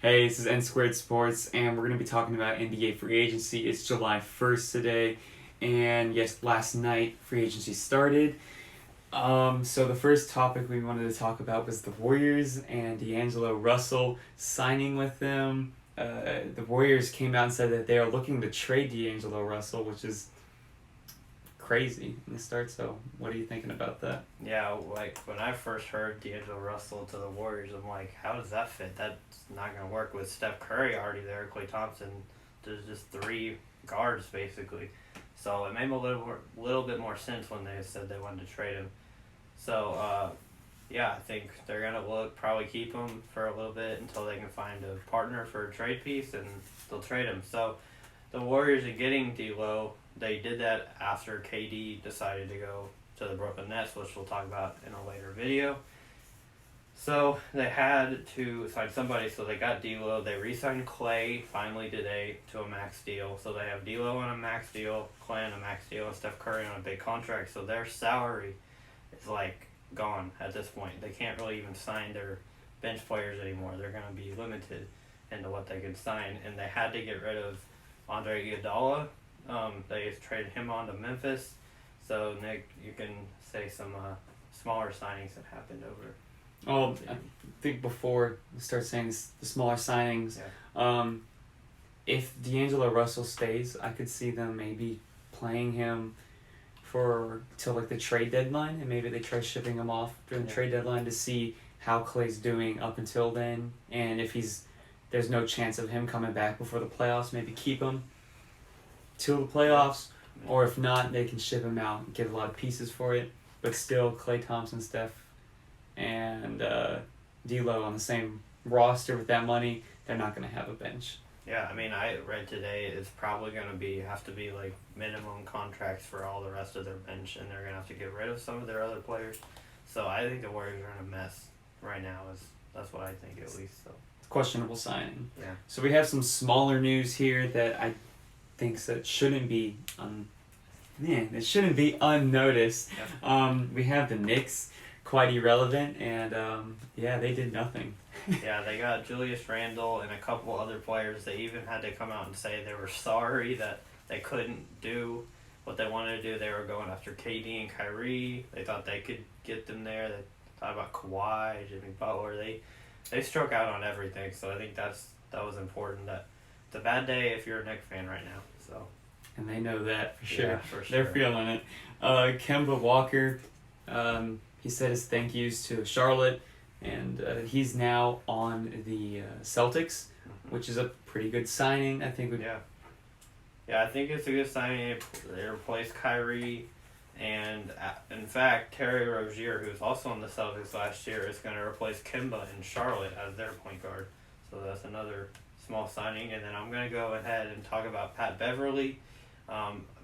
Hey, this is N Squared Sports, and we're going to be talking about NBA free agency. It's July 1st today, and yes, last night free agency started. So the first topic we wanted to talk about was the Warriors and D'Angelo Russell signing with them. The Warriors came out and said that they are looking to trade D'Angelo Russell, which is crazy in the start. So what are you thinking about that? Yeah, like when I first heard D'Angelo Russell to the Warriors, I'm like, how does that fit? That's not going to work with Steph Curry already there, Klay Thompson. There's just three guards basically. So it made a little bit more sense when they said they wanted to trade him. So, yeah, I think they're going to probably keep him for a little bit until they can find a partner for a trade piece, and they'll trade him. So the Warriors are getting D'Lo. They did that after KD decided to go to the Brooklyn Nets, which we'll talk about in a later video. So they had to sign somebody, so they got D'Lo. They re-signed Klay finally today to a max deal. So they have D'Lo on a max deal, Klay on a max deal, and Steph Curry on a big contract. So their salary is like gone at this point. They can't really even sign their bench players anymore. They're going to be limited into what they can sign, and they had to get rid of Andre Iguodala. They traded him on to Memphis. So, Nick, you can say some smaller signings that happened over. Oh, I think before we start saying the smaller signings, if D'Angelo Russell stays, I could see them maybe playing him till like the trade deadline, and maybe they try shipping him off during the trade deadline to see how Klay's doing up until then, and if there's no chance of him coming back before the playoffs, maybe keep him till the playoffs, or if not, they can ship him out and get a lot of pieces for it, but still Klay Thompson, Steph, and D'Lo on the same roster with that money, they're not going to have a bench. Yeah, I mean, I read today it's probably going to have to be like minimum contracts for all the rest of their bench, and they're going to have to get rid of some of their other players. So I think the Warriors are in a mess right now. That's what I think at least. So Questionable signing. Yeah. So we have some smaller news here that I think that shouldn't be it shouldn't be unnoticed. Yeah. We have the Knicks, quite irrelevant, and they did nothing. Yeah, they got Julius Randle and a couple other players. They even had to come out and say they were sorry that they couldn't do what they wanted to do. They were going after KD and Kyrie. They thought they could get them there. They thought about Kawhi, Jimmy Butler. They struck out on everything. So I think that was important. That it's a bad day if you're a Knicks fan right now. So. And they know that for sure. Yeah, for sure. They're feeling it. Kemba Walker, he said his thank yous to Charlotte, and he's now on the Celtics, which is a pretty good signing. I think. Yeah, I think it's a good signing. They replaced Kyrie, and in fact, Terry Rozier, who was also on the Celtics last year, is going to replace Kemba in Charlotte as their point guard. So that's another small signing. And then I'm going to go ahead and talk about Pat Beverly.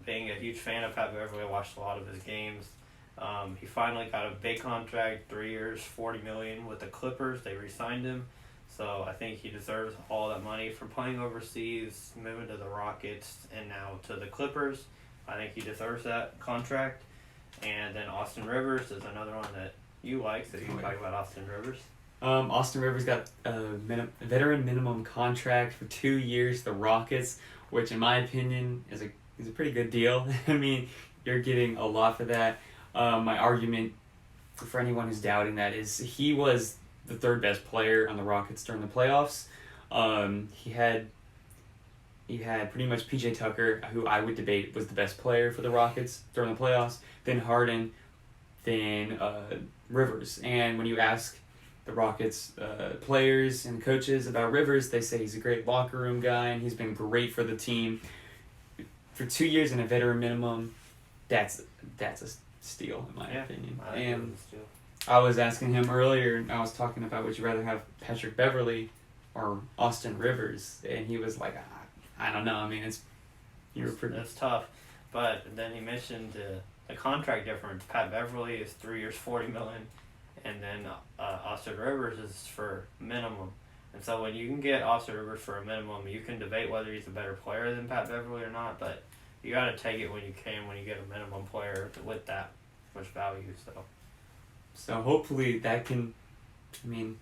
Being a huge fan of Pat Beverly, I watched a lot of his games. He finally got a big contract, 3 years, $40 million with the Clippers. They re-signed him. So I think he deserves all that money for playing overseas, moving to the Rockets, and now to the Clippers. I think he deserves that contract. And then Austin Rivers is another one that you like, so you can talk about Austin Rivers. Austin Rivers got a veteran minimum contract for 2 years, the Rockets, which in my opinion is a pretty good deal. I mean, you're getting a lot for that. My argument for anyone who's doubting that is he was the third best player on the Rockets during the playoffs. He had pretty much PJ Tucker, who I would debate was the best player for the Rockets during the playoffs, then Harden, then Rivers. And when you ask the Rockets players and coaches about Rivers, they say he's a great locker room guy and he's been great for the team. For 2 years and a veteran minimum, that's a steal in my opinion. And I was asking him earlier, I was talking about would you rather have Patrick Beverly or Austin Rivers, and he was like, I don't know. I mean, That's tough. But then he mentioned the contract difference. Pat Beverly is 3 years, $40 million, and then Austin Rivers is for minimum. And so when you can get Austin Rivers for a minimum, you can debate whether he's a better player than Pat Beverly or not, but you got to take it when you can when you get a minimum player with that much value. So hopefully that can, I mean,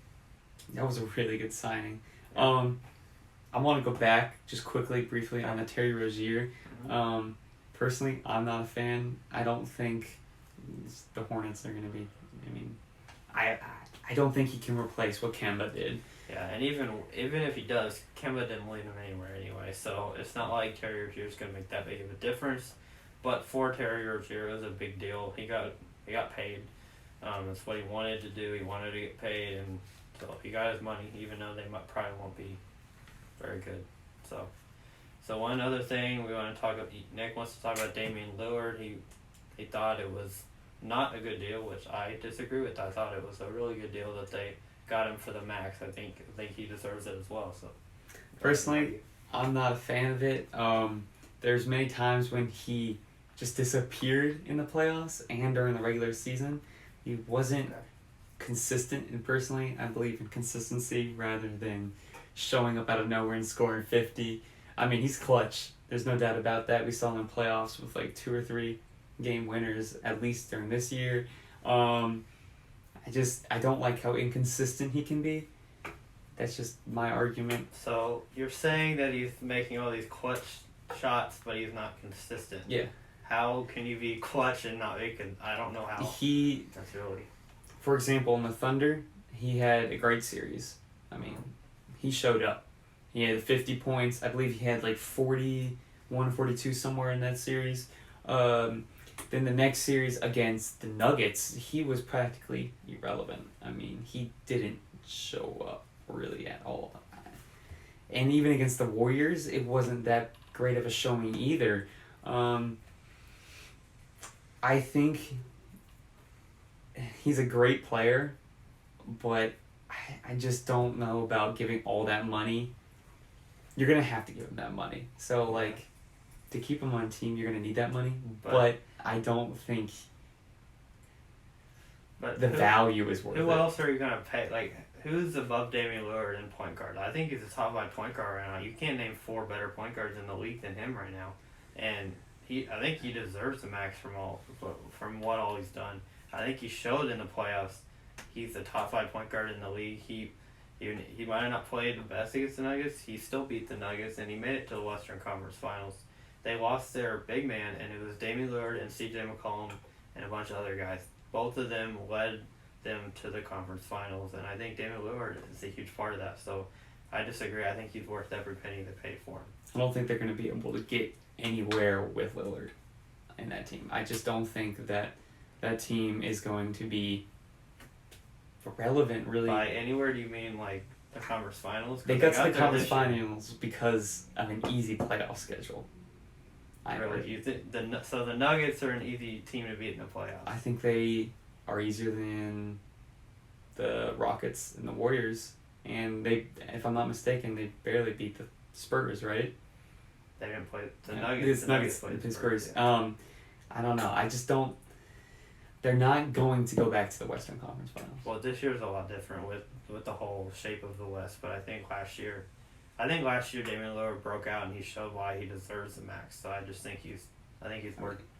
That was a really good signing. I want to go back just quickly, briefly on the Terry Rozier. Personally, I'm not a fan. I don't think the Hornets are going to be. I mean, I don't think he can replace what Kemba did. Yeah, and even if he does, Kemba didn't lead him anywhere anyway, so it's not like Terry Rozier's going to make that big of a difference. But for Terry Rozier, it was a big deal. He got paid. That's what he wanted to do. He wanted to get paid, and so he got his money, even though they probably won't be very good. So one other thing we want to talk about, Nick wants to talk about Damian Lillard. He thought it was not a good deal, which I disagree with. I thought it was a really good deal that they got him for the max. I think he deserves it as well. So personally, I'm not a fan of it. There's many times when he just disappeared in the playoffs and during the regular season. He wasn't consistent, and personally, I believe in consistency rather than showing up out of nowhere and scoring 50. I mean, he's clutch. There's no doubt about that. We saw him in playoffs with like 2 or 3 game winners, at least during this year. I don't like how inconsistent he can be. That's just my argument. So you're saying that he's making all these clutch shots, but he's not consistent. Yeah. How can you be clutch and not make it? I don't know how. That's really. For example, in the Thunder, he had a great series. I mean, he showed up. He had 50 points. I believe he had like 41, 42 somewhere in that series. Then the next series against the Nuggets, he was practically irrelevant. I mean, he didn't show up really at all. And even against the Warriors, it wasn't that great of a showing either. I think he's a great player, but I just don't know about giving all that money. You're going to have to give him that money. So, like, to keep him on a team, you're going to need that money. But I don't think the value is worth it. Who else are you going to pay? Like, who's above Damian Lillard in point guard? I think he's a top 5 point guard right now. You can't name 4 better point guards in the league than him right now. And I think he deserves the max from what all he's done. I think he showed in the playoffs he's the top 5 point guard in the league. He might have not played the best against the Nuggets. He still beat the Nuggets, and he made it to the Western Conference Finals. They lost their big man, and it was Damian Lillard and C.J. McCollum and a bunch of other guys. Both of them led them to the conference finals, and I think Damian Lillard is a huge part of that. So I disagree. I think he's worth every penny they paid for him. I don't think they're going to be able to get anywhere with Lillard in that team. I just don't think that team is going to be relevant, really. By anywhere, do you mean like the conference finals? They got to the conference finals because of an easy playoff schedule. Really? You think so the Nuggets are an easy team to beat in the playoffs? I think they are easier than the Rockets and the Warriors, and they, if I'm not mistaken, they barely beat the Spurs, right? They didn't play the Nuggets. The Nuggets played the Spurs. Yeah. I don't know. I just don't. They're not going to go back to the Western Conference Finals. Well, this year's a lot different with the whole shape of the West, but I think last year Damian Lillard broke out and he showed why he deserves the max. So I just think he's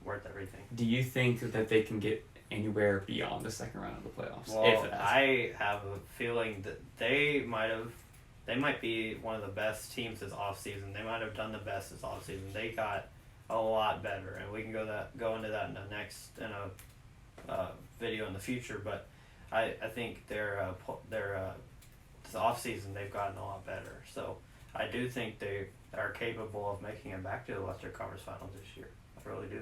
worth everything. Do you think that they can get anywhere beyond the second round of the playoffs? Well, I have a feeling that they might be one of the best teams this offseason. They might have done the best this offseason. They got a lot better, and we can go into that in a video in the future. But I think their this offseason they've gotten a lot better. So I do think they are capable of making it back to the Western Conference Finals this year. I really do.